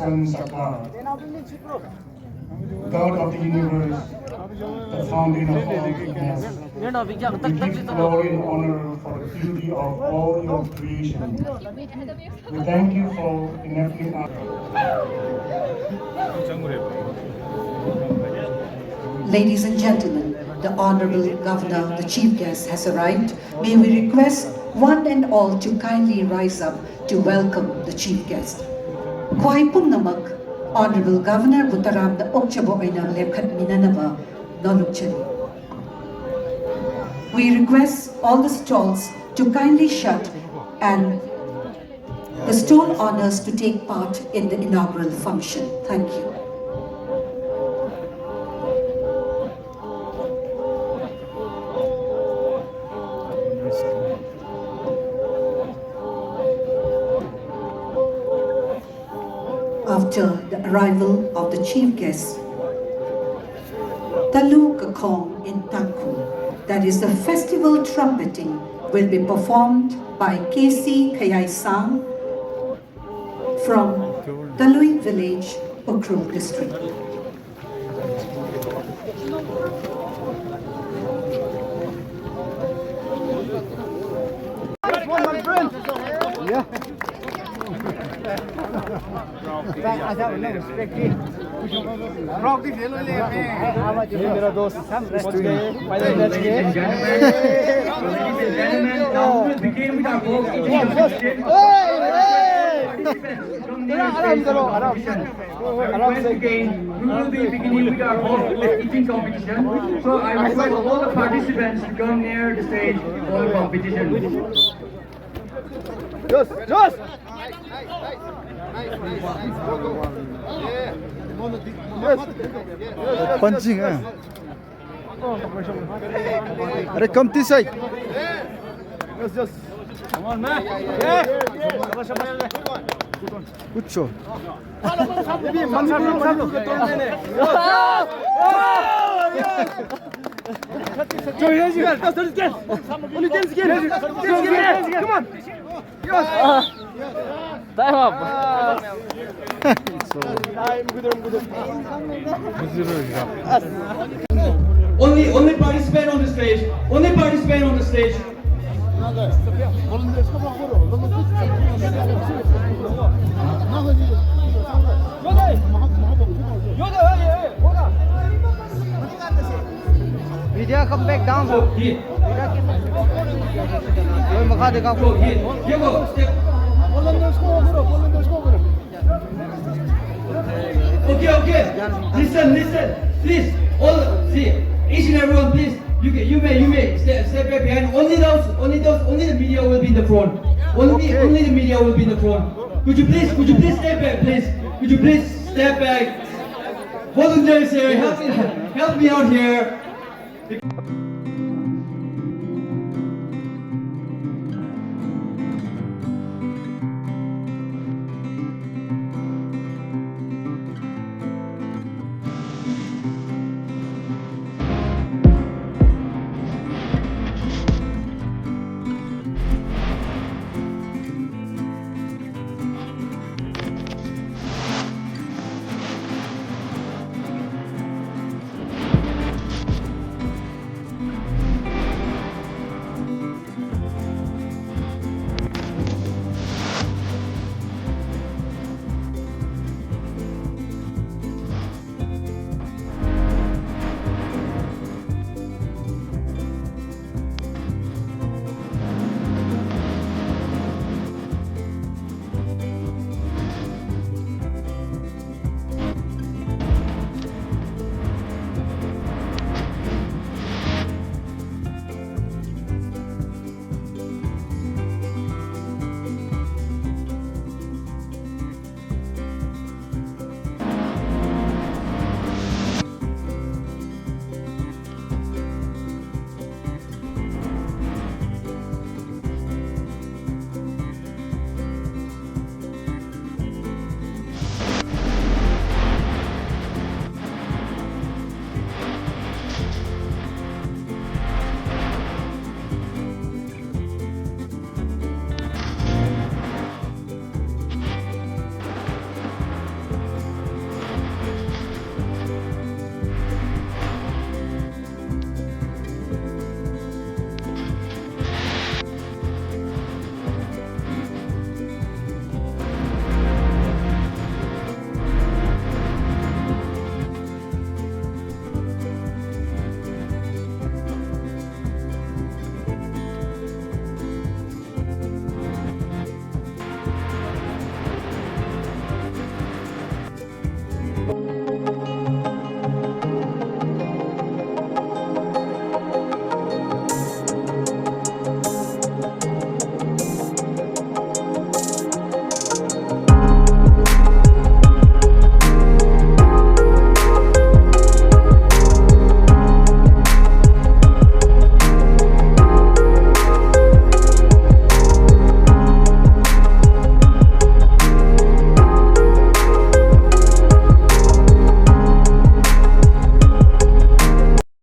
Sun Sakar, God of the universe, the fountain of all goodness. We give glory and honor for the beauty of all your creation. We thank you for enabling us. Ladies and gentlemen, the Honorable Governor, the Chief Guest, has arrived. May we request one and all to kindly rise up to welcome the Chief Guest. Khwai Pumnamak, Honorable Governor Butaram the Okchabo Aina Lepkhat Minanaba, Nolukchani. We request all the stalls to kindly shut and the stall honors to take part in the inaugural function. Thank you. After the arrival of the chief guest, Talu Kakong in Taku, that is the festival trumpeting, will be performed by KC Kayai Sang from Talui village, Ukhrul district. Yeah. मेरा दोस्त We will be beginning with our eating competition. So I request all the participants to come near the stage for the competition. Just. Punching, huh? Come this side. Just. Come on, man. Yeah. Good show. Come on. Time up. Only participant on the stage. Only participant on the stage. Media come back down. So here. So here. Here go. Step. Okay. Listen. Please, all see, each and everyone, please. You may step back behind. Only the media will be in the front. Only the media will be in the front. Could you please step back, please? Could you please step back? Volunteers here, help me out here.